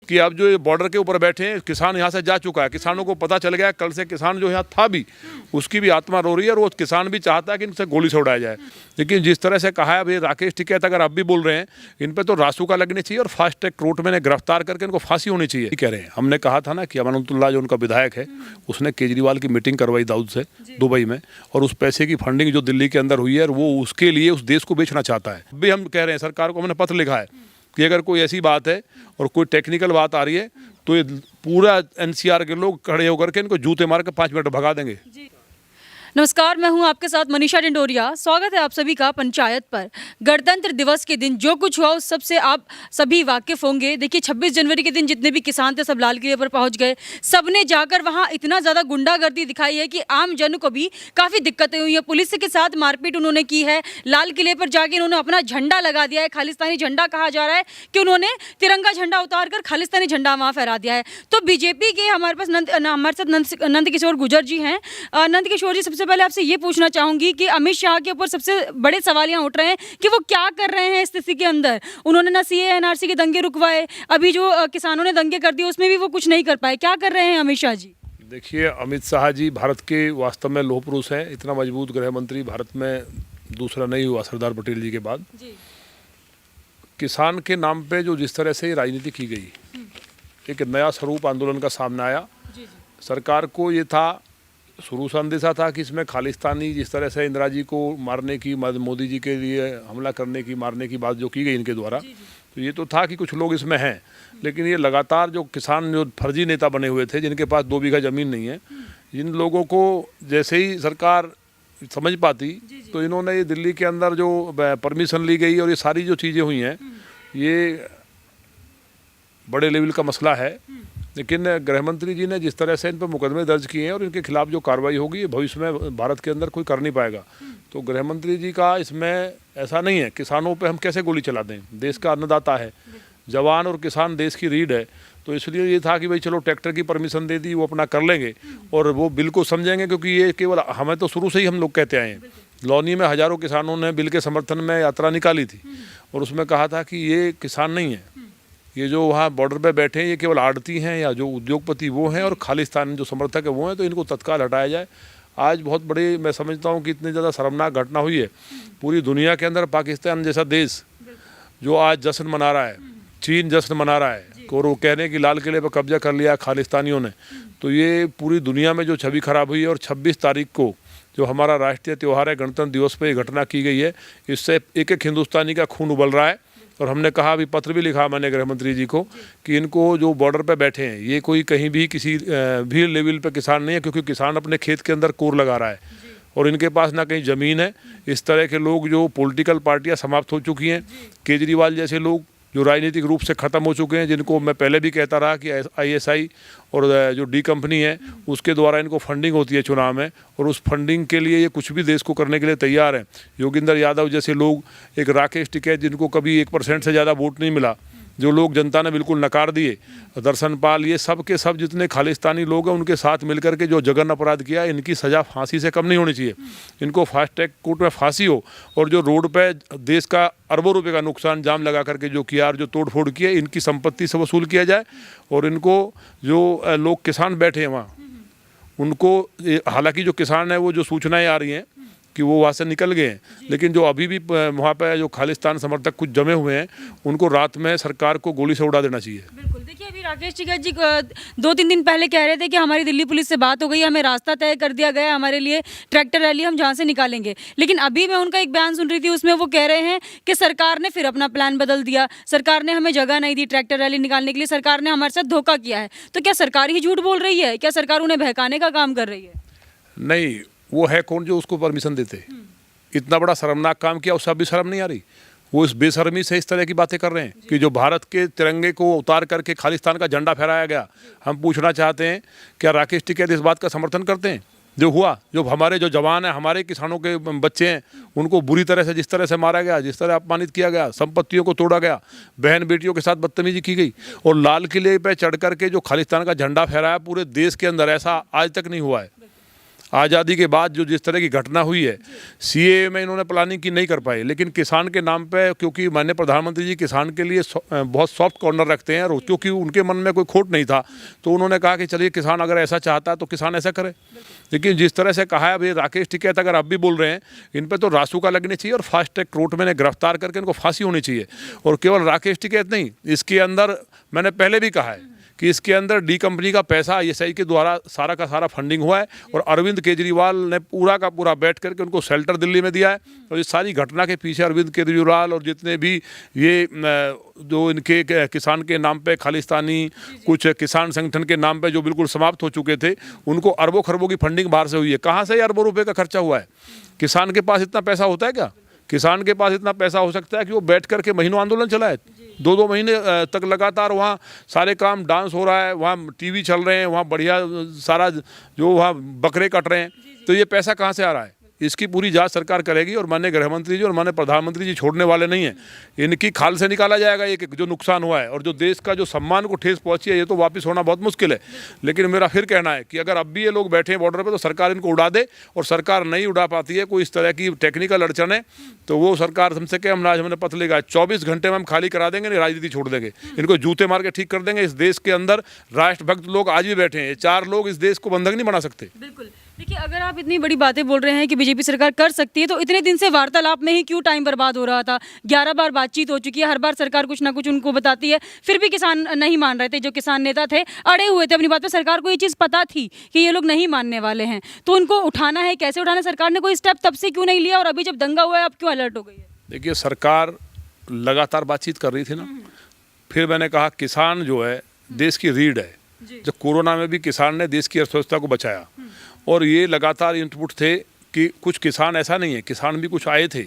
कि अब जो ये बॉर्डर के ऊपर बैठे हैं, किसान यहाँ से जा चुका है, किसानों को पता चल गया कल से किसान जो यहाँ था भी उसकी भी आत्मा रो रही है और वो किसान भी चाहता है कि इनसे गोली से उड़ाया जाए। लेकिन जिस तरह से कहा है अभी राकेश टिकैत, अगर आप भी बोल रहे हैं, इन पर तो रासुका लगनी चाहिए और फास्ट ट्रैक कोर्ट में गिरफ्तार करके इनको फांसी होनी चाहिए। कह रहे हैं, हमने कहा था ना कि अमानतुल्लाह जो उनका विधायक है उसने केजरीवाल की मीटिंग करवाई दाऊद से दुबई में, और उस पैसे की फंडिंग जो दिल्ली के अंदर हुई है वो उसके लिए उस देश को बेचना चाहता है। अभी हम कह रहे हैं सरकार को, हमने पत्र लिखा है कि अगर कोई ऐसी बात है और कोई टेक्निकल बात आ रही है तो ये पूरा एनसीआर के लोग खड़े होकर के इनको जूते मार के 5 मिनट भगा देंगे। नमस्कार, मैं हूं आपके साथ मनीषा डिंडोरिया। स्वागत है आप सभी का पंचायत पर। गणतंत्र दिवस के दिन जो कुछ हुआ उस सबसे आप सभी वाकिफ होंगे। देखिए 26 जनवरी के दिन जितने भी किसान थे सब लाल किले पर पहुंच गए। सबने जाकर वहां इतना ज़्यादा गुंडागर्दी दिखाई है कि आम जन को भी काफ़ी दिक्कतें हुई हैं। पुलिस के साथ मारपीट उन्होंने की है। लाल किले पर जाके उन्होंने अपना झंडा लगा दिया है। खालिस्तानी झंडा कहा जा रहा है कि उन्होंने तिरंगा झंडा उतार कर खालिस्तानी झंडा वहाँ फहरा दिया है। तो बीजेपी के हमारे पास हमारे साथ नंद किशोर गुर्जर जी हैं। नंद किशोर जी, सबसे पहले आपसे ये पूछना चाहूंगी कि अमित शाह के ऊपर सबसे बड़े सवाल यहाँ उठ रहे हैं कि वो क्या कर रहे हैं इस स्थिति के अंदर। उन्होंने ना सीए एनआरसी के दंगे रुकवाए, अभी जो किसानों ने दंगे कर दिए उसमें भी वो कुछ नहीं कर पाए। क्या कर रहे हैं अमित शाह जी? देखिए, अमित शाह जी भारत के वास्तव में लोह पुरुष हैं। इतना मजबूत गृह मंत्री भारत में दूसरा नहीं हुआ सरदार पटेल जी के बाद। किसान के नाम पे जो जिस तरह से राजनीति की गई, एक नया स्वरूप आंदोलन का सामने आया। सरकार को ये था, शुरू से अंदेशा था कि इसमें खालिस्तानी जिस तरह से इंदिरा जी को मारने की, मोदी जी के लिए हमला करने की, मारने की बात जो की गई इनके द्वारा, तो ये तो था कि कुछ लोग इसमें हैं। लेकिन ये लगातार जो किसान जो फर्जी नेता बने हुए थे, जिनके पास 2 बीघा ज़मीन नहीं है, इन लोगों को जैसे ही सरकार समझ पाती तो इन्होंने ये दिल्ली के अंदर जो परमिशन ली गई और ये सारी जो चीज़ें हुई हैं, ये बड़े लेवल का मसला है। लेकिन गृह मंत्री जी ने जिस तरह से इन पर मुकदमे दर्ज किए हैं और इनके खिलाफ जो कार्रवाई होगी भविष्य में भारत के अंदर कोई कर नहीं पाएगा। तो गृह मंत्री जी का इसमें ऐसा नहीं है, किसानों पे हम कैसे गोली चला दें। देश का अन्नदाता है, जवान और किसान देश की रीढ़ है। तो इसलिए ये था कि भाई चलो ट्रैक्टर की परमिशन दे दी, वो अपना कर लेंगे और वो बिल को समझेंगे, क्योंकि ये केवल हमें तो शुरू से ही हम लोग कहते आए हैं। लौनी में हज़ारों किसानों ने बिल के समर्थन में यात्रा निकाली थी और उसमें कहा था कि ये किसान नहीं है, ये जो वहाँ बॉर्डर पे बैठे हैं ये केवल आड़ती हैं या जो उद्योगपति वो हैं और खालिस्तान जो समर्थक है वो हैं, तो इनको तत्काल हटाया जाए। आज बहुत बड़ी, मैं समझता हूँ कि इतनी ज़्यादा शर्मनाक घटना हुई है पूरी दुनिया के अंदर। पाकिस्तान जैसा देश जो आज जश्न मना रहा है, चीन जश्न मना रहा है और वो कह रहे हैं कि लाल किले पर कब्जा कर लिया खालिस्तानियों ने, तो ये पूरी दुनिया में जो छवि खराब हुई है। और 26 तारीख को जो हमारा राष्ट्रीय त्यौहार है गणतंत्र दिवस पर ये घटना की गई है, इससे एक एक हिंदुस्तानी का खून उबल रहा है। और हमने कहा, अभी पत्र भी लिखा मैंने गृह मंत्री जी को कि इनको जो बॉर्डर पे बैठे हैं ये कोई कहीं भी किसी भी लेवल पे किसान नहीं है, क्योंकि किसान अपने खेत के अंदर कोर लगा रहा है और इनके पास ना कहीं ज़मीन है। इस तरह के लोग जो पॉलिटिकल पार्टियां समाप्त हो चुकी हैं, केजरीवाल जैसे लोग जो राजनीतिक रूप से ख़त्म हो चुके हैं, जिनको मैं पहले भी कहता रहा कि आईएसआई और जो डी कंपनी है उसके द्वारा इनको फंडिंग होती है चुनाव में, और उस फंडिंग के लिए ये कुछ भी देश को करने के लिए तैयार हैं। योगेंद्र यादव जैसे लोग, एक राकेश टिकैत जिनको कभी 1% से ज़्यादा वोट नहीं मिला, जो लोग जनता ने बिल्कुल नकार दिए, दर्शन पाल, ये सब के सब जितने खालिस्तानी लोग हैं उनके साथ मिलकर के जो जघन्य अपराध किया, इनकी सज़ा फांसी से कम नहीं होनी चाहिए। इनको फास्ट ट्रैक कोर्ट में फांसी हो, और जो रोड पे देश का अरबों रुपए का नुकसान जाम लगा करके जो किया और जो तोड़फोड़ किया, इनकी संपत्ति से वसूल किया जाए। और इनको जो लोग किसान बैठे हैं वहाँ, उनको, हालांकि जो किसान है वो जो सूचनाएँ आ रही हैं कि वो वहाँ से निकल गए हैं, लेकिन जो अभी भी वहाँ पे जो खालिस्तान समर्थक कुछ जमे हुए हैं उनको रात में सरकार को गोली से उड़ा देना चाहिए। बिल्कुल। देखिए, अभी राकेश टिकैत जी 2-3 दिन पहले कह रहे थे कि हमारी दिल्ली पुलिस से बात हो गई, हमें रास्ता तय कर दिया गया, हमारे लिए ट्रैक्टर रैली हम जहाँ से निकालेंगे। लेकिन अभी मैं उनका एक बयान सुन रही थी, उसमें वो कह रहे हैं कि सरकार ने फिर अपना प्लान बदल दिया, सरकार ने हमें जगह नहीं दी ट्रैक्टर रैली निकालने के लिए, सरकार ने हमारे साथ धोखा किया है। तो क्या सरकार ही झूठ बोल रही है? क्या सरकार उन्हें बहकाने का काम कर रही है? नहीं, वो है कौन जो उसको परमिशन देते? इतना बड़ा शर्मनाक काम किया, उससे भी शर्म नहीं आ रही? वो इस बेशर्मी से इस तरह की बातें कर रहे हैं कि जो भारत के तिरंगे को उतार करके खालिस्तान का झंडा फहराया गया। हम पूछना चाहते हैं, क्या राकेश टिकैत इस बात का समर्थन करते हैं? जो हुआ, जो हमारे जो जवान हैं, हमारे किसानों के बच्चे हैं, उनको बुरी तरह से जिस तरह से मारा गया, जिस तरह अपमानित किया गया, संपत्तियों को तोड़ा गया, बहन बेटियों के साथ बदतमीजी की गई, और लाल किले पर चढ़ करके जो खालिस्तान का झंडा फहराया पूरे देश के अंदर, ऐसा आज तक नहीं हुआ है। आज़ादी के बाद जो जिस तरह की घटना हुई है, सीए में इन्होंने प्लानिंग की नहीं कर पाए, लेकिन किसान के नाम पे, क्योंकि माननीय प्रधानमंत्री जी किसान के लिए बहुत सॉफ्ट कॉर्नर रखते हैं, और क्योंकि उनके मन में कोई खोट नहीं था, तो उन्होंने कहा कि चलिए किसान अगर ऐसा चाहता है तो किसान ऐसा करे। लेकिन जिस तरह से कहा है, अभी राकेश टिकैत अगर अब भी बोल रहे हैं, इन पर तो रासुका लगनी चाहिए और फास्ट ट्रैक कोर्ट में गिरफ्तार करके इनको फांसी होनी चाहिए। और केवल राकेश टिकैत नहीं, इसके अंदर मैंने पहले भी कहा है कि इसके अंदर डी कंपनी का पैसा ISI के द्वारा सारा का सारा फंडिंग हुआ है, और अरविंद केजरीवाल ने पूरा का पूरा बैठ करके उनको शेल्टर दिल्ली में दिया है। और इस सारी घटना के पीछे अरविंद केजरीवाल और जितने भी ये जो इनके किसान के नाम पे खालिस्तानी कुछ किसान संगठन के नाम पे जो बिल्कुल समाप्त हो चुके थे, उनको अरबों खरबों की फंडिंग बाहर से हुई है। कहाँ से अरबों रुपए का खर्चा हुआ है? किसान के पास इतना पैसा होता है क्या? किसान के पास इतना पैसा हो सकता है कि वो बैठ करके महीनों आंदोलन चलाए? 2-2 महीने तक लगातार वहाँ सारे काम, डांस हो रहा है, वहाँ टीवी चल रहे हैं, वहाँ बढ़िया सारा जो वहाँ बकरे कट रहे हैं, तो ये पैसा कहाँ से आ रहा है? इसकी पूरी जांच सरकार करेगी, और माननीय गृह मंत्री जी और माननीय प्रधानमंत्री जी छोड़ने वाले नहीं हैं। इनकी खाल से निकाला जाएगा ये जो नुकसान हुआ है, और जो देश का जो सम्मान को ठेस पहुंची है, ये तो वापस होना बहुत मुश्किल है। लेकिन मेरा फिर कहना है कि अगर अब भी ये लोग बैठे हैं बॉर्डर पे, तो सरकार इनको उड़ा दे, और सरकार नहीं उड़ा पाती है, कोई इस तरह की टेक्निकल अड़चन है, तो वो सरकार हमसे क्या, आज हमने पत्र लिखा है 24 घंटे में हम खाली करा देंगे, नहीं राजनीति छोड़ देंगे, इनको जूते मार के ठीक कर देंगे। इस देश के अंदर राष्ट्रभक्त लोग आज भी बैठे हैं, 4 लोग इस देश को बंधक नहीं बना सकते। बिल्कुल। देखिए, अगर आप इतनी बड़ी बातें बोल रहे हैं कि बीजेपी सरकार कर सकती है, तो इतने दिन से वार्तालाप में ही क्यों टाइम बर्बाद हो रहा था? 11 बार बातचीत हो चुकी है, हर बार सरकार कुछ ना कुछ उनको बताती है, फिर भी किसान नहीं मान रहे थे। जो किसान नेता थे अड़े हुए थे अपनी बात पे। सरकार को ये चीज़ पता थी कि ये लोग नहीं मानने वाले हैं, तो उनको उठाना है, कैसे उठाना? सरकार ने कोई स्टेप तब से क्यों नहीं लिया, और अभी जब दंगा हुआ है अब क्यों अलर्ट हो गई है? देखिए, सरकार लगातार बातचीत कर रही थी ना। फिर मैंने कहा किसान जो है देश की रीढ़ है। जब कोरोना में भी किसान ने देश की अर्थव्यवस्था को बचाया, और ये लगातार इनपुट थे कि कुछ किसान, ऐसा नहीं है, किसान भी कुछ आए थे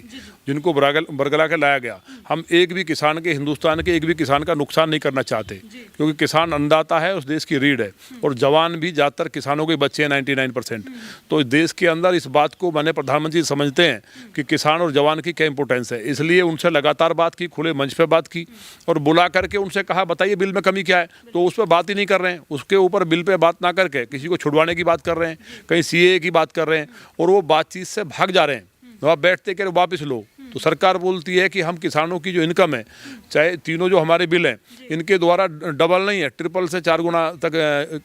जिनको बरगला के लाया गया। हम एक भी किसान के, हिंदुस्तान के एक भी किसान का नुकसान नहीं करना चाहते, क्योंकि किसान अन्नदाता है, उस देश की रीढ़ है, और जवान भी ज़्यादातर किसानों के बच्चे हैं, 99%। तो देश के अंदर इस बात को माननीय प्रधानमंत्री समझते हैं कि किसान और जवान की क्या इंपॉर्टेंस है। इसलिए उनसे लगातार बात की, खुले मंच पर बात की, और बुला करके उनसे कहा बताइए बिल में कमी क्या है, तो उस पर बात ही नहीं कर रहे हैं। उसके ऊपर बिल पे बात ना करके किसी को छुड़वाने की बात कर रहे हैं, कहीं CAA की बात कर रहे हैं, और वो बातचीत से भाग जा रहे हैं। वहाँ बैठते कह रहे वापस लो, तो सरकार बोलती है कि हम किसानों की जो इनकम है, चाहे तीनों जो हमारे बिल हैं, इनके द्वारा डबल नहीं है, ट्रिपल से 4 गुना तक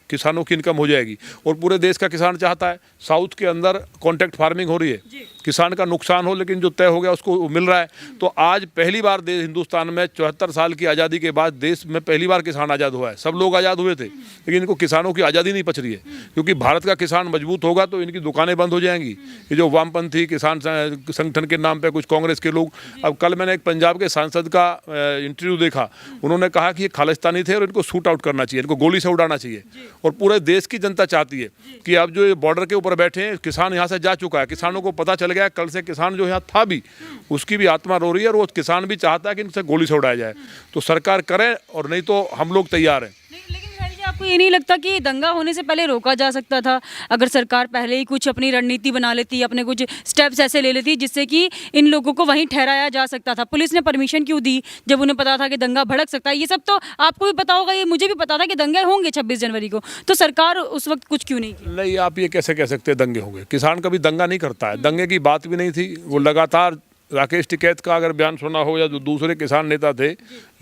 किसानों की इनकम हो जाएगी। और पूरे देश का किसान चाहता है, साउथ के अंदर कॉन्ट्रैक्ट फार्मिंग हो रही है, किसान का नुकसान हो लेकिन जो तय हो गया उसको मिल रहा है। तो आज पहली बार हिंदुस्तान में 74 साल की आज़ादी के बाद देश में पहली बार किसान आज़ाद हुआ है। सब लोग आज़ाद हुए थे, लेकिन इनको किसानों की आज़ादी नहीं पच रही है, क्योंकि भारत का किसान मजबूत होगा तो इनकी दुकानें बंद हो जाएंगी। ये जो वामपंथी किसान संगठन के नाम पे कुछ कांग्रेस के लोग, अब कल मैंने एक पंजाब के सांसद का इंटरव्यू देखा, उन्होंने कहा कि ये खालिस्तानी थे और इनको शूट आउट करना चाहिए, इनको गोली से उड़ाना चाहिए। और पूरे देश की जनता चाहती है कि अब जो ये बॉर्डर के ऊपर बैठे हैं, किसान यहाँ से जा चुका है, किसानों को पता चल गया, कल से किसान जो यहाँ था भी उसकी भी आत्मा रो रही है, और वो किसान भी चाहता है कि इनसे गोली से उड़ाया जाए। तो सरकार करे, और नहीं तो हम लोग तैयार हैं। लेकिन खैर जी, आपको ये नहीं लगता कि दंगा होने से पहले रोका जा सकता था? अगर सरकार पहले ही कुछ अपनी रणनीति बना लेती, अपने कुछ स्टेप्स ऐसे ले लेती जिससे कि इन लोगों को वहीं ठहराया जा सकता था। पुलिस ने परमिशन क्यों दी जब उन्हें पता था कि दंगा भड़क सकता है? ये सब तो आपको भी पता होगा, ये मुझे भी पता था कि दंगे होंगे 26 जनवरी को, तो सरकार उस वक्त कुछ क्यों नहीं की? नहीं, आप ये कैसे कह सकते हैं दंगे होंगे? किसान कभी दंगा नहीं करता है, दंगे की बात भी नहीं थी। वो लगातार राकेश टिकैत का अगर बयान सुना हो, या जो दूसरे किसान नेता थे,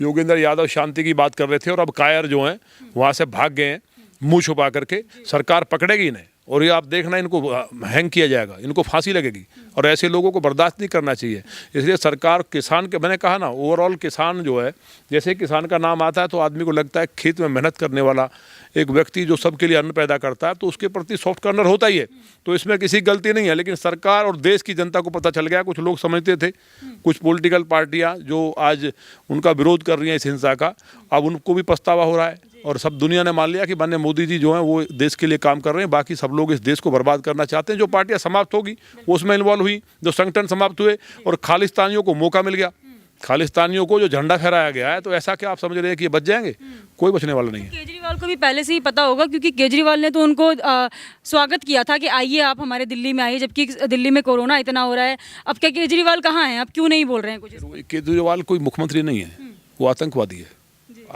योगेंद्र यादव, शांति की बात कर रहे थे, और अब कायर जो हैं वहाँ से भाग गए हैं मुंह छुपा करके। सरकार पकड़ेगी इन्हें, और ये आप देखना इनको हैंग किया जाएगा, इनको फांसी लगेगी, और ऐसे लोगों को बर्दाश्त नहीं करना चाहिए। इसलिए सरकार किसान के, मैंने कहा ना, ओवरऑल किसान जो है, जैसे किसान का नाम आता है तो आदमी को लगता है खेत में मेहनत करने वाला एक व्यक्ति जो सबके लिए अन्न पैदा करता है, तो उसके प्रति सॉफ्ट कॉर्नर होता ही है। तो इसमें किसी गलती नहीं है, लेकिन सरकार और देश की जनता को पता चल गया। कुछ लोग समझते थे, कुछ पॉलिटिकल पार्टियां जो आज उनका विरोध कर रही हैं इस हिंसा का, अब उनको भी पछतावा हो रहा है, और सब दुनिया ने मान लिया कि माननीय मोदी जी जो हैं वो देश के लिए काम कर रहे हैं। बाकी सब लोग इस देश को बर्बाद करना चाहते हैं। जो पार्टियां समाप्त होगी वो उसमें इन्वॉल्व हुई, जो संगठन समाप्त हुए, और खालिस्तानियों को मौका मिल गया, खालिस्तानियों को जो झंडा फहराया गया है, तो ऐसा क्या आप समझ रहे हैं कि ये बच जाएंगे? कोई बचने वाला नहीं है। केजरीवाल को भी पहले से ही पता होगा, क्योंकि केजरीवाल ने तो उनको स्वागत किया था कि आइए आप हमारे दिल्ली में आइए, जबकि दिल्ली में कोरोना इतना हो रहा है। अब क्या केजरीवाल कहाँ हैं? अब क्यों नहीं बोल रहे हैं कुछ? केजरीवाल कोई मुख्यमंत्री नहीं है, वो आतंकवादी है।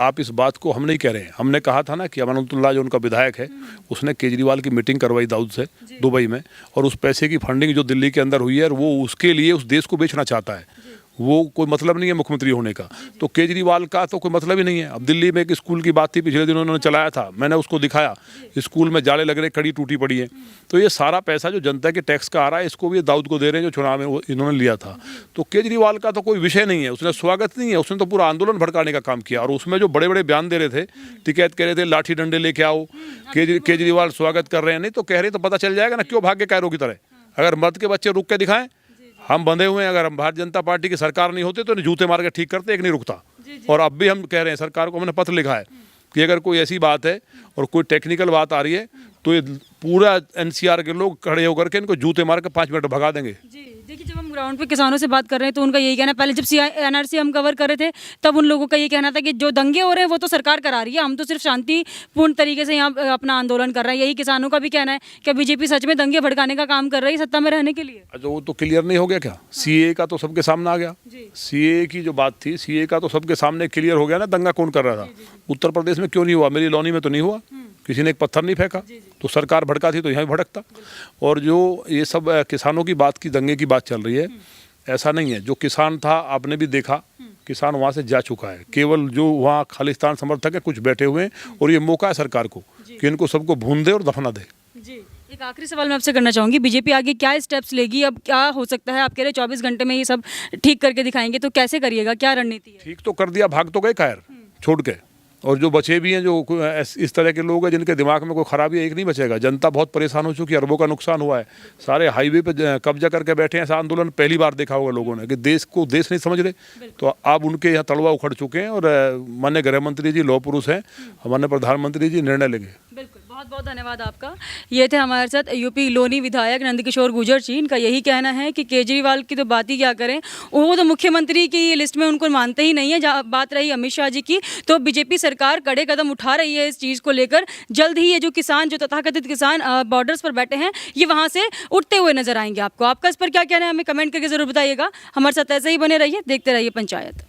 आप इस बात को हम नहीं कह रहे हैं, हमने कहा था ना कि अमानतुल्लाह जो उनका विधायक है उसने केजरीवाल की मीटिंग करवाई दाऊद से दुबई में, और उस पैसे की फंडिंग जो दिल्ली के अंदर हुई है, और वो उसके लिए उस देश को बेचना चाहता है। वो कोई मतलब नहीं है मुख्यमंत्री होने का, तो केजरीवाल का तो कोई मतलब ही नहीं है। अब दिल्ली में एक स्कूल की बात थी, पिछले दिनों उन्होंने चलाया था, मैंने उसको दिखाया, स्कूल में जाले लग रहे, कड़ी टूटी पड़ी है। तो ये सारा पैसा जो जनता के टैक्स का आ रहा है, इसको भी दाऊद को दे रहे हैं जो चुनाव में वो इन्होंने लिया था। तो केजरीवाल का तो कोई विषय नहीं है, उसने स्वागत नहीं है, उसने तो पूरा आंदोलन भड़काने का काम किया। और उसमें जो बड़े बड़े बयान दे रहे थे, टिकैत कह रहे थे लाठी डंडे लेके आओ, केजरीवाल स्वागत कर रहे हैं, नहीं तो कह रहे तो पता चल जाएगा ना, क्यों भाग्य कैरों की तरह। अगर मर्द के बच्चे रुक के दिखाएं, हम बंधे हुए हैं, अगर हम भारतीय जनता पार्टी की सरकार नहीं होते तो जूते मार के ठीक करते, एक नहीं रुकता। और अब भी हम कह रहे हैं सरकार को, हमने पत्र लिखा है कि अगर कोई ऐसी बात है और कोई टेक्निकल बात आ रही है तो ये पूरा एनसीआर के लोग खड़े होकर के इनको जूते मार के 5 मिनट भगा देंगे। जी देखिए, जब हम ग्राउंड पे किसानों से बात कर रहे हैं तो उनका यही कहना, पहले जब एनआरसी हम कवर कर रहे थे तब उन लोगों का ये कहना था कि जो दंगे हो रहे हैं वो तो सरकार करा रही है, हम तो सिर्फ शांतिपूर्ण तरीके से यहाँ अपना आंदोलन कर रहे हैं। यही किसानों का भी कहना है कि बीजेपी सच में दंगे भड़काने का काम कर रही है सत्ता में रहने के लिए। अच्छा, वो तो क्लियर नहीं हो गया क्या? सीए का तो सबके सामने आ गया। सीए की जो बात थी, सीए का तो सबके सामने क्लियर हो गया ना, दंगा कौन कर रहा था। उत्तर प्रदेश में क्यों नहीं हुआ? मेरी लॉनी में तो नहीं हुआ, किसी ने एक पत्थर नहीं फेंका, तो सरकार भड़का थी तो यहाँ भी भड़कता। और जो ये सब किसानों की बात की, दंगे की बात चल रही है, ऐसा नहीं है। जो किसान था आपने भी देखा, किसान वहाँ से जा चुका है। केवल जो वहाँ खालिस्तान समर्थक है कुछ बैठे हुए हैं, और ये मौका है सरकार को कि इनको सबको भून दे और दफना दे। जी, एक आखिरी सवाल मैं आपसे करना चाहूँगी, बीजेपी आगे क्या स्टेप्स लेगी? अब क्या हो सकता है? आप कह रहे 24 घंटे में ये सब ठीक करके दिखाएंगे, तो कैसे करिएगा, क्या रणनीति है? ठीक तो कर दिया, भाग तो गए कायर छोड़ के, और जो बचे भी हैं, जो इस तरह के लोग हैं जिनके दिमाग में कोई खराबी है, एक नहीं बचेगा। जनता बहुत परेशान हो चुकी है, अरबों का नुकसान हुआ है, सारे हाईवे पे कब्जा करके बैठे हैं। ऐसा आंदोलन पहली बार देखा होगा लोगों ने कि देश को देश नहीं समझ रहे। तो अब उनके यहाँ तलवा उखड़ चुके हैं, और माननीय गृह मंत्री जी लौह पुरुष हैं, हमारे प्रधानमंत्री जी निर्णय लेंगे। बिल्कुल, बहुत बहुत धन्यवाद आपका। ये थे हमारे साथ यूपी लोनी विधायक नंदकिशोर गुर्जर जी। इनका यही कहना है कि केजरीवाल की तो बात ही क्या करें, वो तो मुख्यमंत्री की लिस्ट में उनको मानते ही नहीं है। जहाँ बात रही अमित शाह जी की, तो बीजेपी सरकार कड़े कदम उठा रही है इस चीज़ को लेकर। जल्द ही ये जो किसान, जो तथाकथित किसान बॉर्डर्स पर बैठे हैं, ये वहाँ से उठते हुए नजर आएंगे। आपको, आपका इस पर क्या कहना है, हमें कमेंट करके जरूर बताइएगा। हमारे साथ ऐसे ही बने रहिए, देखते रहिए पंचायत।